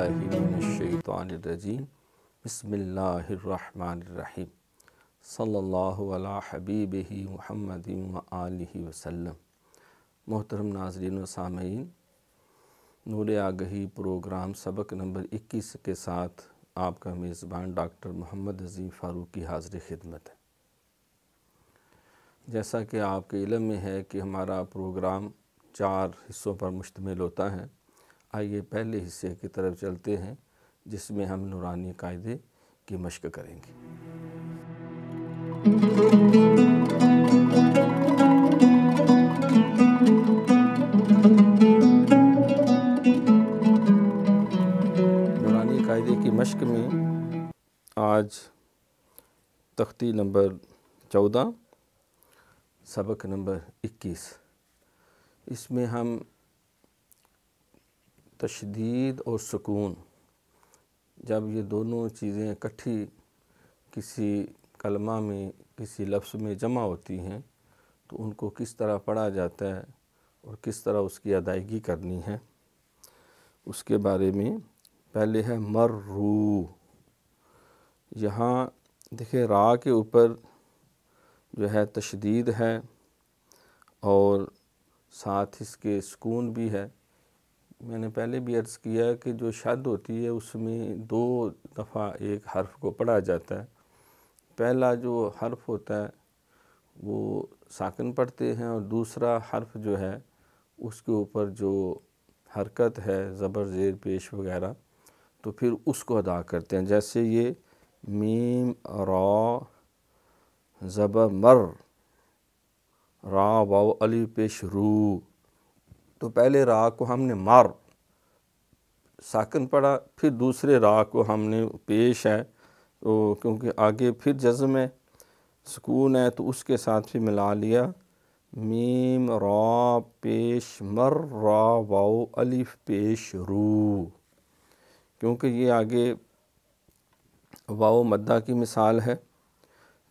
باللہ من الشیطان الرجیم بسم اللہ الرحمن الرحیم صلی اللہ علی حبیبہ محمد و آلہ وسلم۔ محترم ناظرین و سامعین، نور آگہی پروگرام سبق نمبر 21 کے ساتھ آپ کا میزبان ڈاکٹر محمد عظیم فاروقی حاضر خدمت ہے۔ جیسا کہ آپ کے علم میں ہے کہ ہمارا پروگرام 4 حصوں پر مشتمل ہوتا ہے، آئیے پہلے حصے کی طرف چلتے ہیں جس میں ہم نورانی قاعدے کی مشق کریں گے۔ نورانی قاعدے کی مشق میں آج تختی نمبر 14 سبق نمبر 21، اس میں ہم تشدید اور سکون، جب یہ دونوں چیزیں اکٹھی کسی کلمہ میں کسی لفظ میں جمع ہوتی ہیں تو ان کو کس طرح پڑھا جاتا ہے اور کس طرح اس کی ادائیگی کرنی ہے، اس کے بارے میں پہلے ہے مرو۔ یہاں دیکھیں را کے اوپر جو ہے تشدید ہے اور ساتھ اس کے سکون بھی ہے۔ میں نے پہلے بھی عرض کیا کہ جو شد ہوتی ہے اس میں 2 دفعہ ایک حرف کو پڑھا جاتا ہے۔ پہلا جو حرف ہوتا ہے وہ ساکن پڑھتے ہیں اور دوسرا حرف جو ہے اس کے اوپر جو حرکت ہے زبر زیر پیش وغیرہ تو پھر اس کو ادا کرتے ہیں۔ جیسے یہ میم را زبر مر، را واو الف پیش رو، تو پہلے را کو ہم نے مر ساکن پڑھا، پھر دوسرے را کو ہم نے پیش ہے تو کیونکہ آگے پھر جزم ہے سکون ہے تو اس کے ساتھ پھر ملا لیا، میم را پیش مر را واو الف پیش رو، کیونکہ یہ آگے واو مدہ کی مثال ہے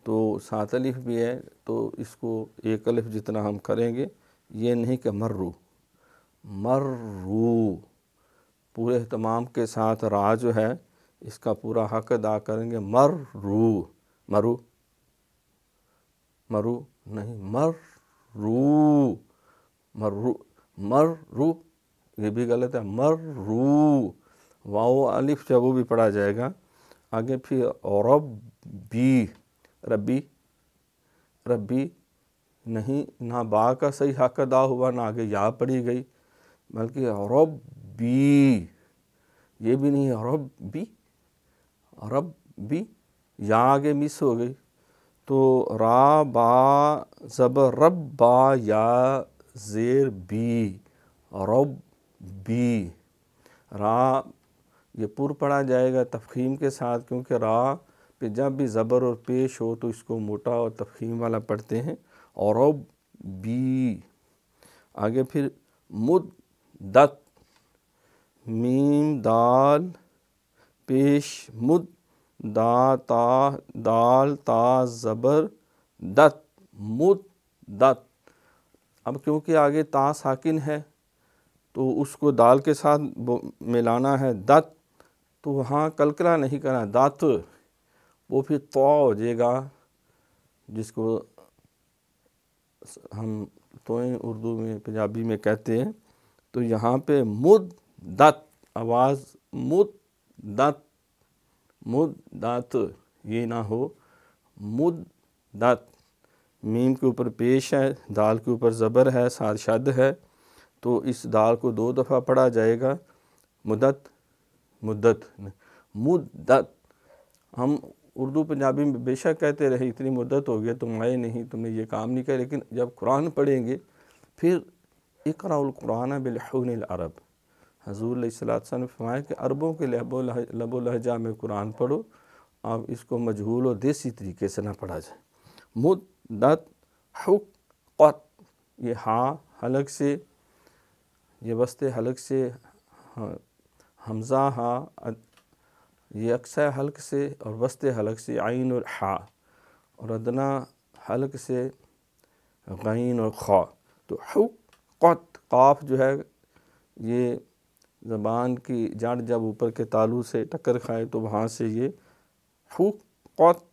تو 7 الف بھی ہے تو اس کو 1 الف جتنا ہم کریں گے، یہ نہیں کہ مرو، مرو پورے اہتمام کے ساتھ را جو ہے اس کا پورا حق ادا کریں گے، مرو، مرو مرو نہیں، مرو، مرو، مرو یہ بھی غلط ہے، مرو واو الف جو وہ بھی پڑھا جائے گا۔ آگے پھر ربی، ربی، ربی نہیں، نہ با کا صحیح حق ادا ہوا نہ آگے یا پڑھی گئی، بلکہ ربی، یہ بھی نہیں ہے ربی، ربی یا آگے مس ہو گئی تو را با زبر رب با یا زیر بی، ربی، را یہ پر پڑھا جائے گا تفخیم کے ساتھ، کیونکہ را پہ جب بھی زبر اور پیش ہو تو اس کو موٹا اور تفخیم والا پڑھتے ہیں، اور ربی۔ آگے پھر مدت، میم دال پیش مد، دا تا دال تا زبر دت، مدت۔ اب کیونکہ آگے تا ساکن ہے تو اس کو دال کے ساتھ ملانا ہے، دت، تو وہاں کلکلا نہیں کرنا، دت، وہ پھر تو ہو جائے گا جس کو ہم توئیں اردو میں پنجابی میں کہتے ہیں، تو یہاں پہ مدت آواز مدت، مدت یہ نہ ہو، مدت، میم کے اوپر پیش ہے، دال کے اوپر زبر ہے، ساتھ شد ہے تو اس دال کو 2 دفعہ پڑھا جائے گا، مدت، مدت، مدت۔ ہم اردو پنجابی میں بے شک کہتے رہے اتنی مدت ہو گیا تم آئے نہیں، تم نے یہ کام نہیں کیا، لیکن جب قرآن پڑھیں گے پھر اقرأ القرآن بلحون العرب، حضور علیہ الصلوۃ والسلام نے فرمایا کہ عربوں کے لب و لہجہ میں قرآن پڑھو، اب اس کو مجہول اور دیسی طریقے سے نہ پڑھا جائے۔ مدت، حقت، یہ ہاں حلق سے، یہ وسط حلق سے، حمزہ ہاں یہ اقصی حلق سے اور وسط حلق سے عین اور حا، اور ادنا حلق سے غین اور خا، تو حقت، قاف جو ہے یہ زبان کی جڑ جب اوپر کے تالو سے ٹکر کھائے تو وہاں سے یہ حقت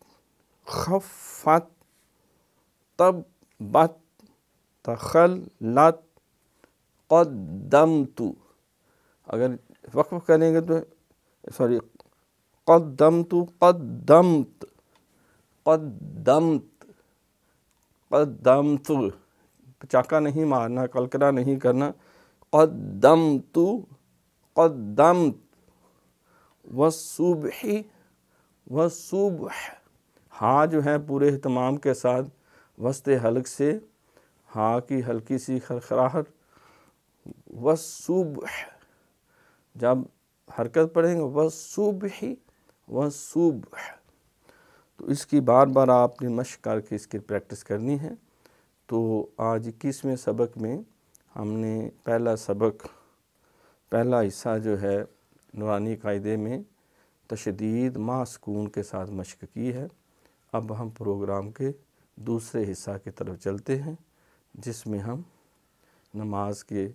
خفت تبت تخلت قدمت، اگر وقف کریں گے تو قدمت قدمت قدمت قدمت، چاکا نہیں مارنا، کلکلا نہیں کرنا، قدمت قدمت، والصبح والصبح، ہاں جو ہے پورے اہتمام کے ساتھ وسط حلق سے ہاں کی ہلکی سی خرخراہٹ، والصبح، جب حرکت پڑھیں گے والصبح والصبح، تو اس کی بار بار آپ نے مشق کر کے اس کی پریکٹس کرنی ہے۔ تو آج 21ویں سبق میں ہم نے پہلا حصہ جو ہے نورانی قاعدے میں تشدید مع سکون کے ساتھ مشق کی ہے۔ اب ہم پروگرام کے دوسرے حصہ کی طرف چلتے ہیں جس میں ہم نماز کے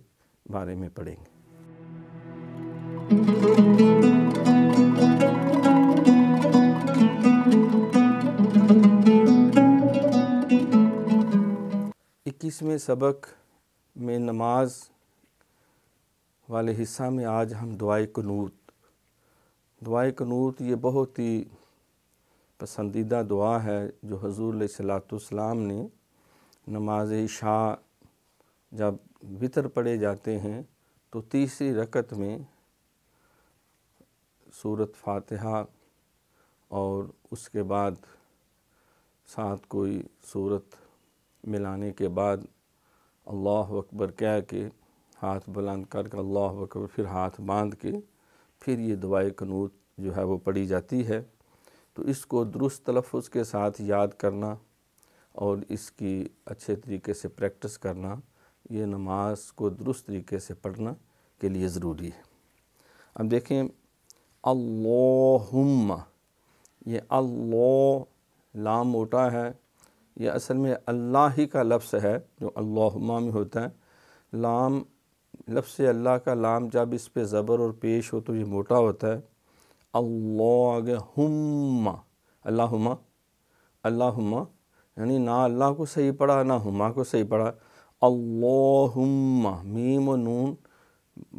بارے میں پڑھیں گے۔ 21ویں سبق میں نماز والے حصہ میں آج ہم دعائے قنوت یہ بہت ہی پسندیدہ دعا ہے جو حضور علیہ السلام نے نماز عشاء جب وتر پڑھے جاتے ہیں تو تیسری رکعت میں سورۃ فاتحہ اور اس کے بعد ساتھ کوئی سورت ملانے کے بعد اللہ اکبر کہہ کے ہاتھ بلند کر کے اللہ اکبر، پھر ہاتھ باندھ کے پھر یہ دعائے قنوت جو ہے وہ پڑھی جاتی ہے۔ تو اس کو درست تلفظ کے ساتھ یاد کرنا اور اس کی اچھے طریقے سے پریکٹس کرنا، یہ نماز کو درست طریقے سے پڑھنا کے لیے ضروری ہے۔ اب دیکھیں اللہم، یہ اللہ لام موٹا ہے، یہ اصل میں اللہ ہی کا لفظ ہے جو اللہم میں ہوتا ہے۔ لام لفظ اللہ کا لام جب اس پہ زبر اور پیش ہو تو یہ موٹا ہوتا ہے۔ اللہ آگے ہم، اللہم اللہم، یعنی نہ اللہ کو صحیح پڑھا نہ ہما کو صحیح پڑھا، اللہم، میم و نون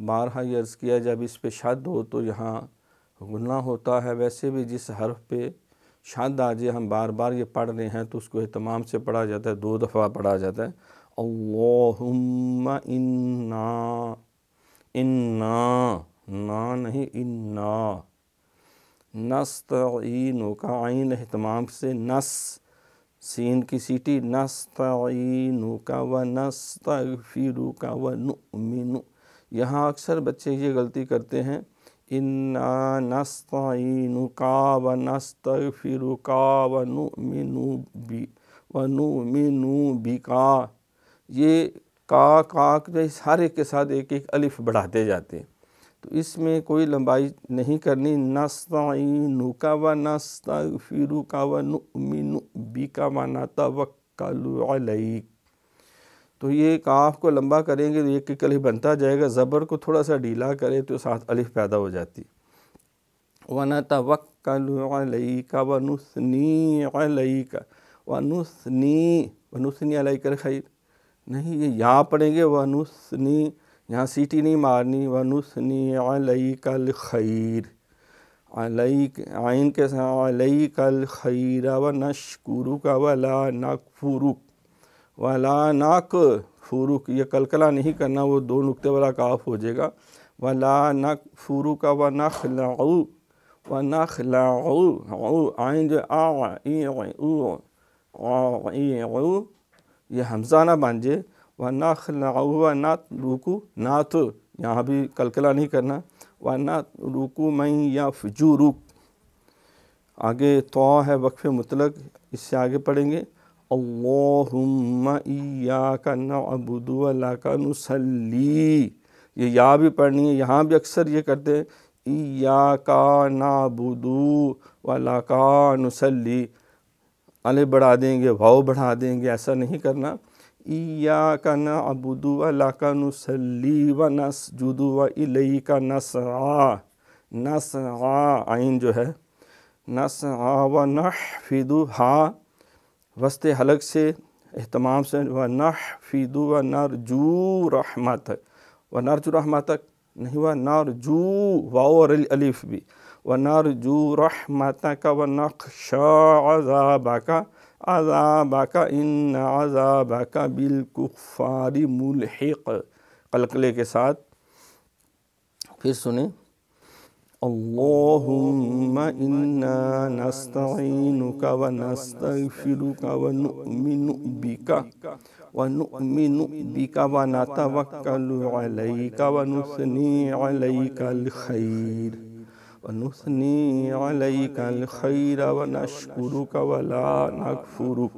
بارہا یہ عرض کیا جب اس پہ شد ہو تو یہاں گناہ ہوتا ہے۔ ویسے بھی جس حرف پہ شد آ جائے ہم بار بار یہ پڑھ رہے ہیں تو اس کو اہتمام سے پڑھا جاتا ہے، 2 دفعہ پڑھا جاتا ہے۔ اللہم انا، نا نہیں انا، نستعینک عین اہتمام سے، نس سین کی سیٹی، نستعینک و نستغفرک و نؤمن، یہاں اکثر بچے یہ غلطی کرتے ہیں، انا نستعینک و نستغفرک و نؤمن بک، یہ کا ہر ایک کے ساتھ ایک الف بڑھاتے جاتے ہیں، تو اس میں کوئی لمبائی نہیں کرنی۔ نستعینک و نستغفرک و نؤمن بک و نتوکل علیک، تو یہ کاف کو لمبا کریں گے تو ایک الف بنتا جائے گا، زبر کو تھوڑا سا ڈھیلا کرے تو ساتھ الف پیدا ہو جاتی۔ وَنَتَوَكَّلُ عَلَيْكَ وَنُثْنِي عَلَيْكَ، وَنُثْنِي عَلَيْكَ الْخَيْرَ، نہیں یہ یا پڑھیں گے، وَنُثْنِي، یہاں سیٹی نہیں مارنی، وَنُثْنِي عَلَيْكَ الْخَيْرَ، علیک عین کے ساتھ، علیک الخیر ونشکرک ولا نکفرک، ولا نکفرک، یہ کلکلا نہیں کرنا، وہ 2 نقطے والا کاف ہو جائے گا، ولا نکفرک ونخلع، ونخلع، عین جو یہ حمزہ نہ بن جائے، ونخلع ونترک، نات یہاں بھی کلکلا نہیں کرنا، وَنَتْرُكُ مَنْ يَفْجُرُكَ، آگے تو ہے وقف مطلق، اس سے آگے پڑھیں گے اللہم ایاک نعبد ولک نصلی، یہ یا بھی پڑھنی ہے، یہاں بھی اکثر یہ کرتے ہیں ایاک نعبد ولک نصلی، الف بڑھا دیں گے، واو بڑھا دیں گے، ایسا نہیں کرنا، ایاک نعبد و لک نصلی و نسجد و الیک نسعی، نسعی عین جو ہے نسعی و نحفظ ہا وسط حلق سے اہتمام سے، و نحفظ و نرجو رحمتک، و نرجو رحمتک نہیں، و نرجو واو اور الف بھی، و نرجو رحمتک و نخشی عذابک، عذابک ان عذابک بالکفار ملحق، قلقلے کے ساتھ۔ پھر سنیں، اللہم انا نستعینک و نستغفرک و نؤمن بک و نتوکل علیک و نثنی علیک الخیر و نشکرک ولا نکفرک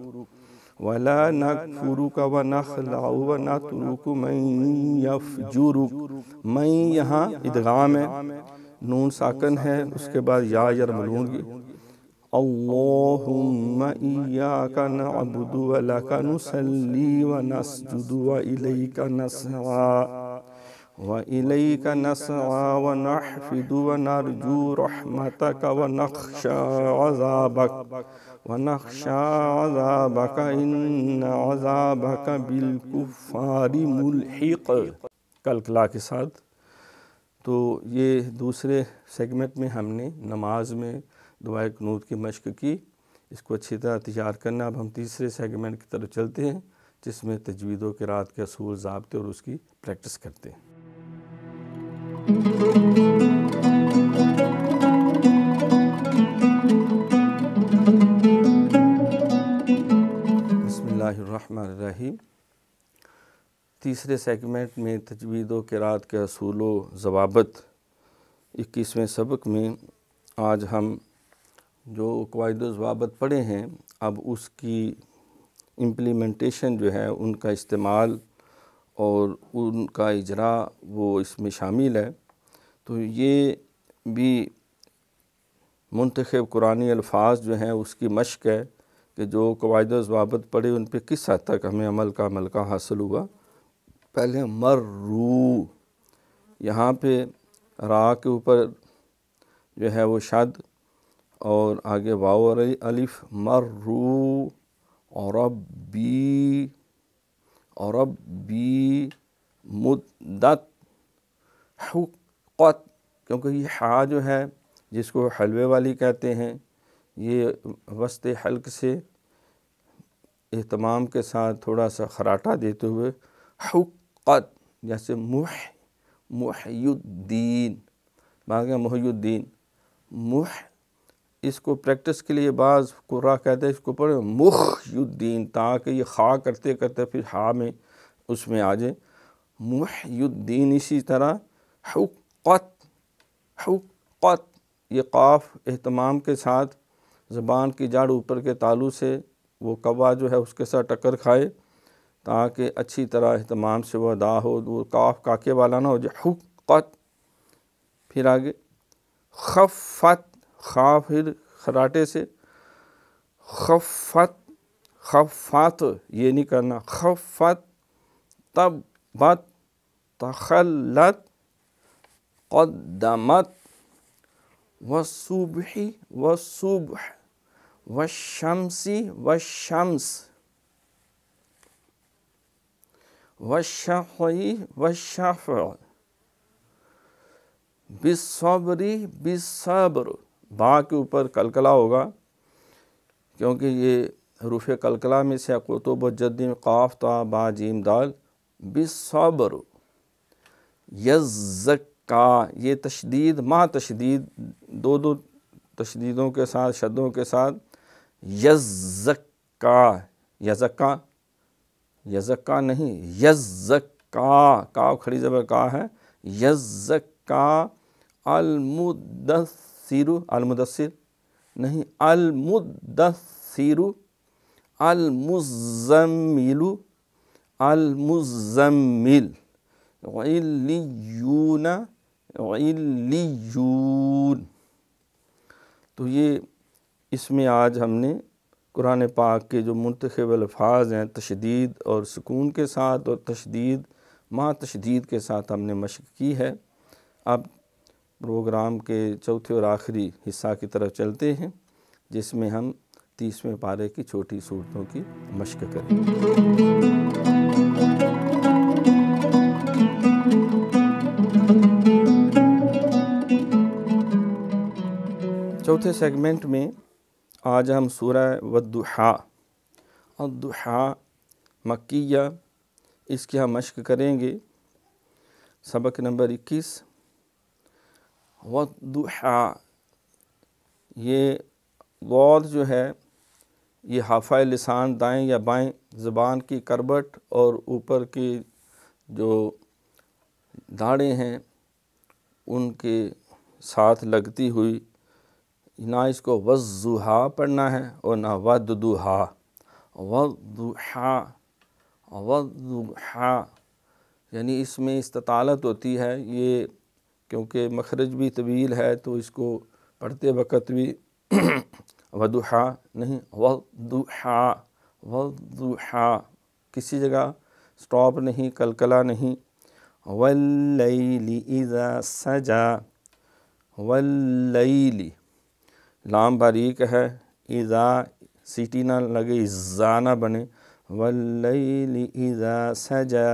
و نخلع و نترک من یفجرک، من یہاں ادغام ہے، نون ساکن ہے، اس کے بعد یا یرملون کی۔ اللہم ایاک نعبد و لک نصلی و نسجد و الیک نسعی و نحفظ و نرجو رحمتک و نخشی عذابک ان عذابک بالکفار ملحق، قلقلہ کے ساتھ۔ تو یہ دوسرے سیگمنٹ میں ہم نے نماز میں دعائے قنوت کی مشق کی، اس کو اچھی طرح تیار کرنا۔ اب ہم تیسرے سیگمنٹ کی طرف چلتے ہیں، جس میں تجوید و قرات کے اصول، ضابطے اور اس کی پریکٹس کرتے ہیں۔ بسم اللہ الرحمن الرحیم۔ تیسرے سیگمنٹ میں تجوید و قرات کے اصول و ضوابط، 21ویں سبق میں آج ہم جو قواعد و ضوابط پڑھے ہیں، اب اس کی امپلیمنٹیشن جو ہے، ان کا استعمال اور ان کا اجرا وہ اس میں شامل ہے۔ تو یہ بھی منتخب قرآنی الفاظ جو ہیں اس کی مشق ہے کہ جو قواعد و ضوابط پڑھے ان پہ کس حد تک ہمیں عمل کا حاصل ہوا۔ پہلے مرو، یہاں پہ را کے اوپر جو ہے وہ شد اور آگے واو اور الف، مرو اور ربی مدت حقت، کیونکہ یہ ہا جو ہے جس کو حلوے والی کہتے ہیں، یہ وسط حلق سے اہتمام کے ساتھ تھوڑا سا خراٹا دیتے ہوئے حقت، جیسے محی الدین، باقی محی الدین اس کو پریکٹس کے لیے بعض قراء کہتے ہیں اس کو پڑھے محی الدین، تاکہ یہ خا کرتے کرتے پھر ہا میں اس میں آ جائے، محی الدین۔ اسی طرح حقت، یہ قاف اہتمام کے ساتھ زبان کی جڑ اوپر کے تالو سے وہ قوا جو ہے اس کے ساتھ ٹکر کھائے، تاکہ اچھی طرح اہتمام سے وہ ادا ہو، وہ قاف کاکے والا نہ ہو جائے، حقت۔ پھر آگے خفت، خا پھر خراٹے سے، خفت یہ نہیں کرنا، خفت، تبت، تخلت، قدمت، والصبح والشمس والشفع بالصبر، با کے اوپر قلقلہ ہوگا، کیونکہ یہ حروف قلقلہ میں سے قطب و جد، قاف تا با جیم دال، بالصبر، یزکا، یہ تشدید ما تشدید، دو تشدیدوں کے ساتھ، شدوں کے ساتھ، یزکا نہیں، یزکا، کا کھڑی زبر کا ہے، یزکا، المدثر نہیں، المدثر، المزمل، علیون۔ تو یہ اس میں آج ہم نے قرآن پاک کے جو منتخب الفاظ ہیں تشدید اور سکون کے ساتھ اور تشدید مع تشدید کے ساتھ ہم نے مشق کی ہے۔ اب پروگرام کے چوتھے اور آخری حصہ کی طرف چلتے ہیں، جس میں ہم 30ویں پارے کی چھوٹی صورتوں کی مشق کریں گے۔ چوتھے سیگمنٹ میں آج ہم سورہ والضحیٰ الضحیٰ مکیہ اس کی ہم مشق کریں گے۔ سبق نمبر 21 والضحیٰ، یہ ضاد جو ہے یہ حافہ لسان دائیں یا بائیں زبان کی کربٹ اور اوپر کی جو داڑیں ہیں ان کے ساتھ لگتی ہوئی، نہ اس کو والضحیٰ پڑھنا ہے اور نہ والضحیٰ، والضحیٰ والضحیٰ، یعنی اس میں استطالت ہوتی ہے، یہ کیونکہ مخرج بھی طویل ہے تو اس کو پڑھتے وقت بھی والضحیٰ نہیں، والضحیٰ والضحیٰ، کسی جگہ سٹاپ نہیں، کلکلا نہیں۔ واللیل اذا سجا، واللیل لام باریک ہے، اذا سیٹی نہ لگے، اذا نہ بنے، واللیل اذا سجا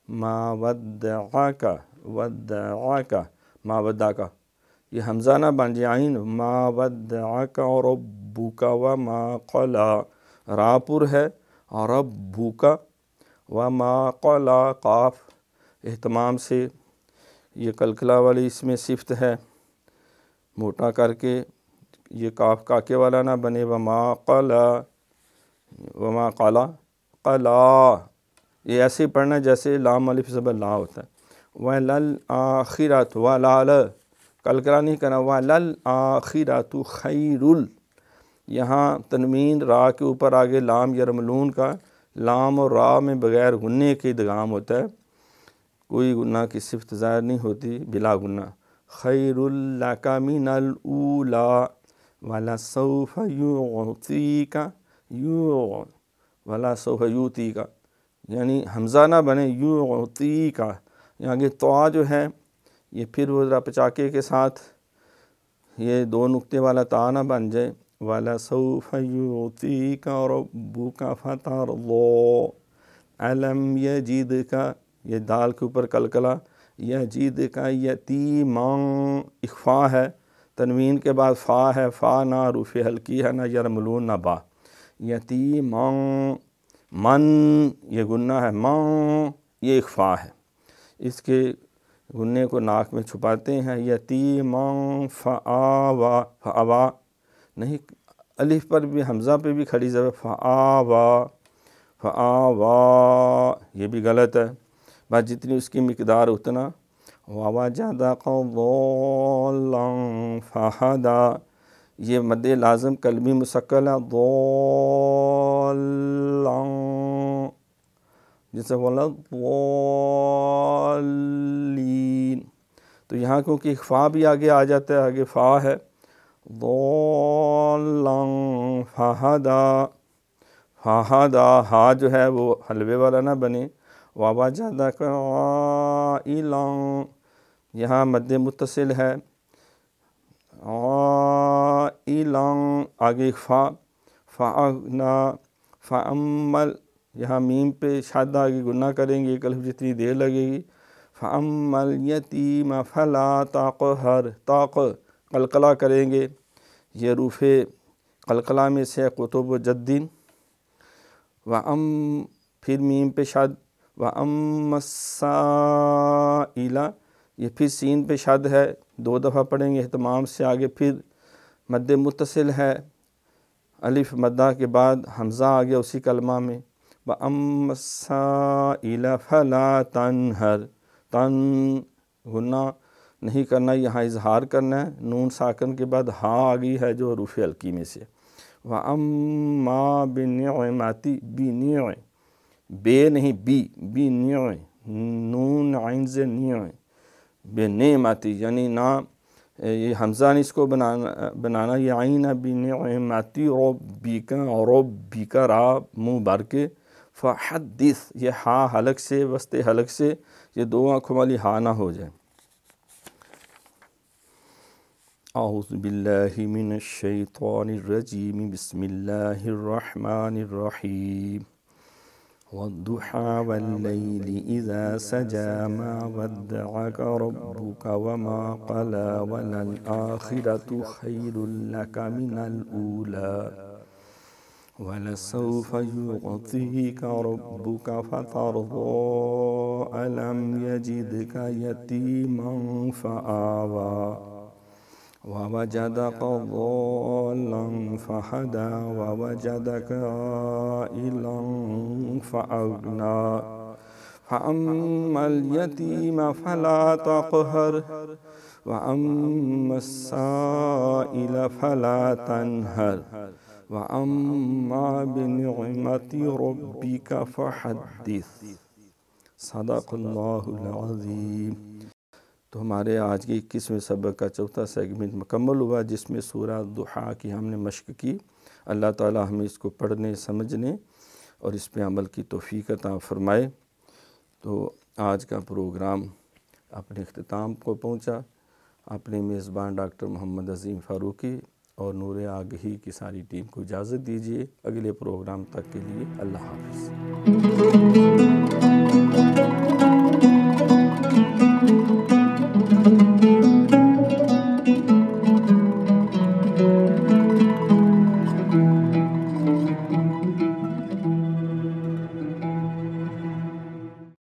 ما ودعک، ودعک ما ودعک، یہ حمزہ نہ بن جائے عین، ما ودعک ربک وما قلی، را پر ہے، ربک وما قلی، قاف اہتمام سے، یہ کلکلا والی اس میں صفت ہے، موٹا کر کے یہ کاف کاکے والا نہ بنے، وما قلی، وما قلی، قلا، یہ ایسے ہی پڑھنا جیسے لام الف زبر لا ہوتا ہے۔ وللآخرۃ، ولال کلکلا نہیں کرنا، وللآخرۃ خیر، یہاں تنوین را کے اوپر آگے لام یرملون کا، لام اور را میں بغیر غنے کے ادغام ہوتا ہے، کوئی غنہ کی صفت ظاہر نہیں ہوتی، بلا غنہ۔ خیر لک من الاولی ولسوف یعطیک، ولسوف یعطیک، یعنی حمزہ نہ بنے، یعطیک، یہاں کے طا جو ہے یہ پھر وہ ذرا پچاکے کے ساتھ یہ دو نقطے والا تا نہ بن جائے، وَلَسَوْفَ يُعْطِيكَ رَبُّكَ فَتَرْضَىٰ أَلَمْ يَجِدْكَ، یہ دال کے اوپر کلکلا، یجدک یتیماً، اخفا ہے، تنوین کے بعد فا ہے، فا نہ حروف ہلکی ہے، نہ یرملون نہ با، یتیماً، من یہ گنہ ہے، من یہ اخفا ہے، اس کے گنے کو ناک میں چھپاتے ہیں، یتیماً فآوا، فآوا نہیں، الف پر بھی حمزہ پہ بھی کھڑی زبر، فآوا، فآوا یہ بھی غلط ہے، بس جتنی اس کی مقدار اتنا۔ وَوَجَدَكَ ضَالًّا فَہَدَىٰ، یہ مد لازم قلبی مسکل ہے، ضَالًّا جیسے وَلَضَّالِّينَ، تو یہاں کیونکہ اخفا بھی آگے آ جاتا ہے، آگے فا ہے، ضَالًّا فَہَدَىٰ، فَہَدَىٰ ہا جو ہے وہ حلوے والا نہ بنے، وَوَجَدَكَ عَائِلًا، یہاں مد متصل ہے، عَائِلًا آگے اخفا، فَأَغْنَىٰ، فَأَمَّل، یہاں میم پہ شد آگے گنہ کریں گے، ایک الف جتنی دیر لگے گی، فَأَمَّا الْيَتِيمَ فَلَا تَقْهَرْ، طاق قلقلہ کریں گے، یہ حروف قلقلہ میں سے قطب جدین، پھر میم پہ شد، وَأَمَّا السَّائِلَ، یہ پھر سین پہ شد ہے، دو دفعہ پڑھیں گے اہتمام سے، آگے پھر مد متصل ہے، الف مدہ کے بعد حمزہ آ گیا اسی کلمہ میں، وَأَمَّا السَّائِلَ فَلَا تَنْهَرْ، تن غنہ نہیں کرنا، یہاں اظہار کرنا ہے، نون ساکن کے بعد ہا آ گئی ہے جو حروف حلقی میں سے، وَأَمَّا بِنِعْمَتِ، بِنِعْ، بے نہیں بی، بِنِعْ، نون عین سے نِعْ، بِنِعْمَتِ، یعنی نہ یہ حمزہ اس کو بنانا یہ عین بنعمتی ربک، ربک را منہ بھر کے، فحدث یہ ہاں حلق سے، وسط حلق سے، یہ دو آنکھوں والی ہاں نہ ہو جائے۔ اعوذ باللہ من الشیطان الرجیم، بسم اللہ الرحمن الرحیم۔ والضحى والليل إذا سجى ما ودعك ربك وما قلى وللآخرة خير لك من الأولى ولسوف يعطيك ربك فترضى ألم يجدك يتيما فآوى ووجدك ضالا فهدى ووجدك عائلا فأغنى فأما اليتيم فلا تقهر وأما السائل فلا تنهر وأما بنعمة ربك فحدث۔ صدق اللہ العظیم۔ تو ہمارے آج کے 21ویں سبق کا چوتھا سیگمنٹ مکمل ہوا، جس میں سورہ ضحیٰ کی ہم نے مشق کی۔ اللہ تعالی ہمیں اس کو پڑھنے، سمجھنے اور اس پہ عمل کی توفیق عطا فرمائے۔ تو آج کا پروگرام اپنے اختتام کو پہنچا۔ اپنے میزبان ڈاکٹر محمد عظیم فاروقی اور نور آگہی کی ساری ٹیم کو اجازت دیجیے۔ اگلے پروگرام تک کے لیے اللہ حافظ۔